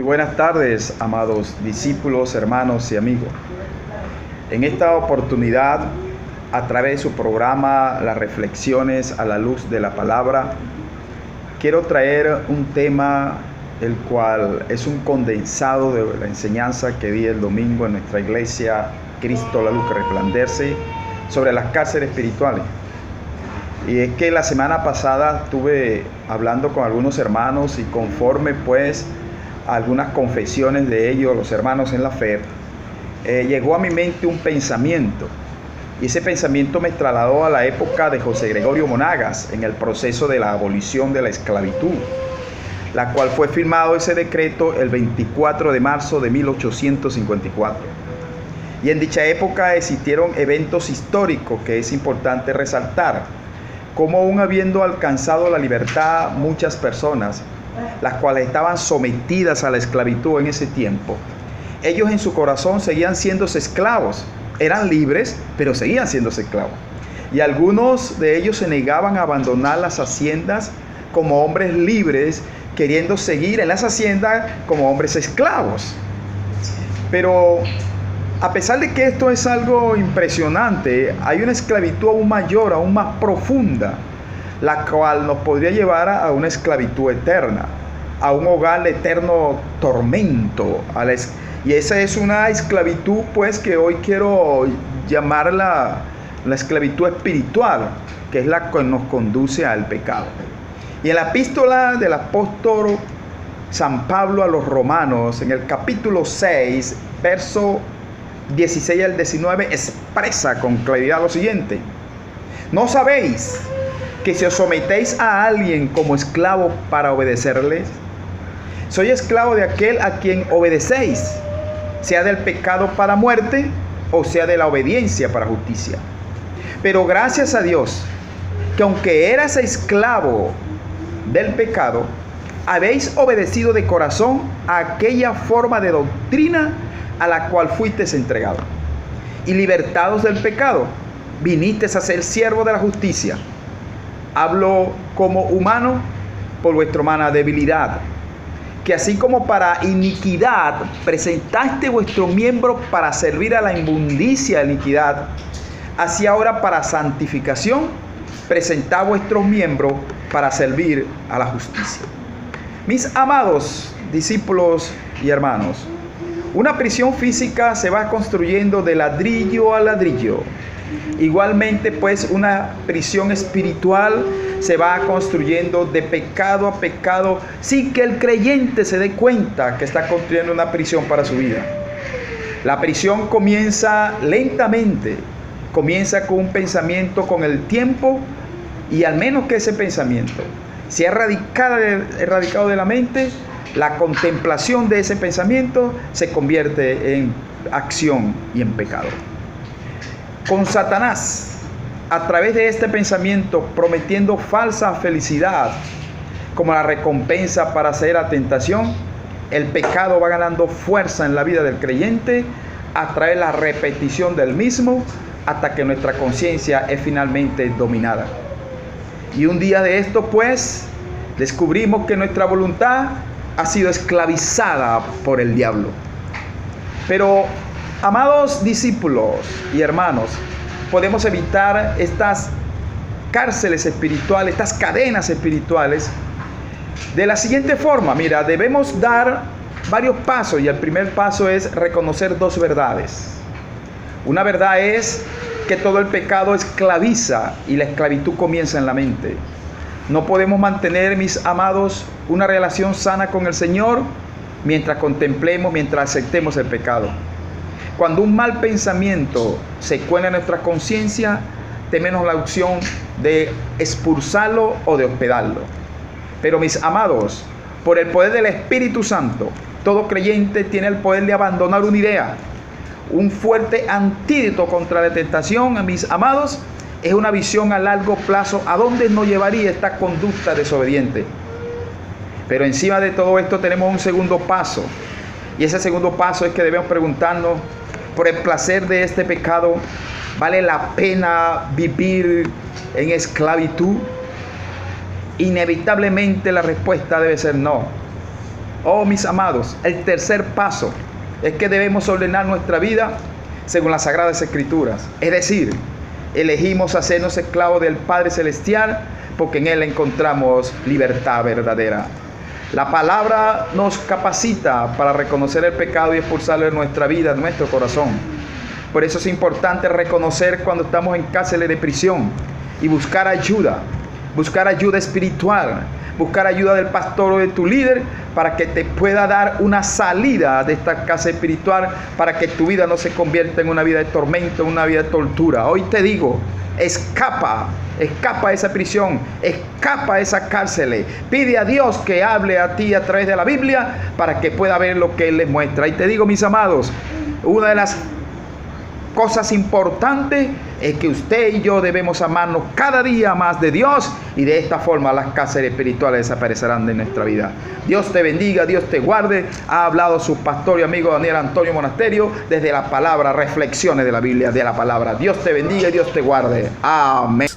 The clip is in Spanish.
buenas tardes, amados discípulos, hermanos y amigos. En esta oportunidad, a través de su programa Las Reflexiones a la Luz de la Palabra, quiero traer un tema el cual es un condensado de la enseñanza que di el domingo en nuestra iglesia Cristo la Luz que Resplandece sobre las cárceles espirituales. Y es que la semana pasada estuve hablando con algunos hermanos y conforme pues algunas confesiones de ellos, los hermanos en la fe, llegó a mi mente un pensamiento. Y ese pensamiento me trasladó a la época de José Gregorio Monagas en el proceso de la abolición de la esclavitud, la cual fue firmado ese decreto el 24 de marzo de 1854. Y en dicha época existieron eventos históricos que es importante resaltar, como aún habiendo alcanzado la libertad muchas personas, las cuales estaban sometidas a la esclavitud en ese tiempo, ellos en su corazón seguían siendo esclavos, eran libres, pero seguían siendo esclavos. Y algunos de ellos se negaban a abandonar las haciendas como hombres libres, queriendo seguir en las haciendas como hombres esclavos. Pero a pesar de que esto es algo impresionante, hay una esclavitud aún mayor, aún más profunda, la cual nos podría llevar a una esclavitud eterna, a un hogar de eterno tormento. Y esa es una esclavitud pues que hoy quiero llamarla la esclavitud espiritual, que es la que nos conduce al pecado. Y en la epístola del apóstol San Pablo a los Romanos, en el capítulo 6, verso 16 al 19, expresa con claridad lo siguiente: ¿no sabéis que si os sometéis a alguien como esclavo para obedecerles, soy esclavo de aquel a quien obedecéis, sea del pecado para muerte o sea de la obediencia para justicia? Pero gracias a Dios, que aunque eras esclavo del pecado, habéis obedecido de corazón a aquella forma de doctrina a la cual fuisteis entregado, y libertados del pecado, vinisteis a ser siervo de la justicia. Hablo como humano por vuestra humana debilidad, que así como para iniquidad presentaste vuestro miembro para servir a la inmundicia de iniquidad, así ahora para santificación presentad vuestros miembros para servir a la justicia. Mis amados discípulos y hermanos, una prisión física se va construyendo de ladrillo a ladrillo. Igualmente, pues, una prisión espiritual se va construyendo de pecado a pecado sin que el creyente se dé cuenta que está construyendo una prisión para su vida. La prisión comienza lentamente, comienza con un pensamiento con el tiempo, y al menos que ese pensamiento sea erradicado de la mente, la contemplación de ese pensamiento se convierte en acción y en pecado. Con Satanás, a través de este pensamiento, prometiendo falsa felicidad como la recompensa para hacer la tentación, el pecado va ganando fuerza en la vida del creyente a través de la repetición del mismo, hasta que nuestra conciencia es finalmente dominada. Y un día de esto, pues, descubrimos que nuestra voluntad ha sido esclavizada por el diablo. Pero, amados discípulos y hermanos, podemos evitar estas cárceles espirituales, estas cadenas espirituales, de la siguiente forma. Mira, debemos dar varios pasos, y el primer paso es reconocer dos verdades. Una verdad es que todo el pecado esclaviza y la esclavitud comienza en la mente. No podemos mantener, mis amados, una relación sana con el Señor mientras contemplemos, mientras aceptemos el pecado. Cuando un mal pensamiento se cuela en nuestra conciencia, tenemos la opción de expulsarlo o de hospedarlo. Pero, mis amados, por el poder del Espíritu Santo, todo creyente tiene el poder de abandonar una idea. Un fuerte antídoto contra la tentación, mis amados, es una visión a largo plazo a dónde nos llevaría esta conducta desobediente. Pero encima de todo esto tenemos un segundo paso. Y ese segundo paso es que debemos preguntarnos, por el placer de este pecado, ¿vale la pena vivir en esclavitud? Inevitablemente la respuesta debe ser no. Oh, mis amados, el tercer paso es que debemos ordenar nuestra vida según las Sagradas Escrituras. Es decir, elegimos hacernos esclavos del Padre Celestial porque en Él encontramos libertad verdadera. La palabra nos capacita para reconocer el pecado y expulsarlo de nuestra vida, de nuestro corazón. Por eso es importante reconocer cuando estamos en cárceles de prisión y buscar ayuda espiritual, buscar ayuda del pastor o de tu líder para que te pueda dar una salida de esta cárcel espiritual, para que tu vida no se convierta en una vida de tormento, en una vida de tortura. Hoy te digo, escapa de esa prisión, escapa de esa cárcel. Pide a Dios que hable a ti a través de la Biblia para que pueda ver lo que Él les muestra. Y te digo, mis amados, una de las cosas importantes es que usted y yo debemos amarnos cada día más de Dios, y de esta forma las cárceles espirituales desaparecerán de nuestra vida. Dios te bendiga, Dios te guarde. Ha hablado su pastor y amigo Daniel Antonio Monasterio desde la palabra, reflexiones de la Biblia, de la palabra. Dios te bendiga y Dios te guarde. Amén.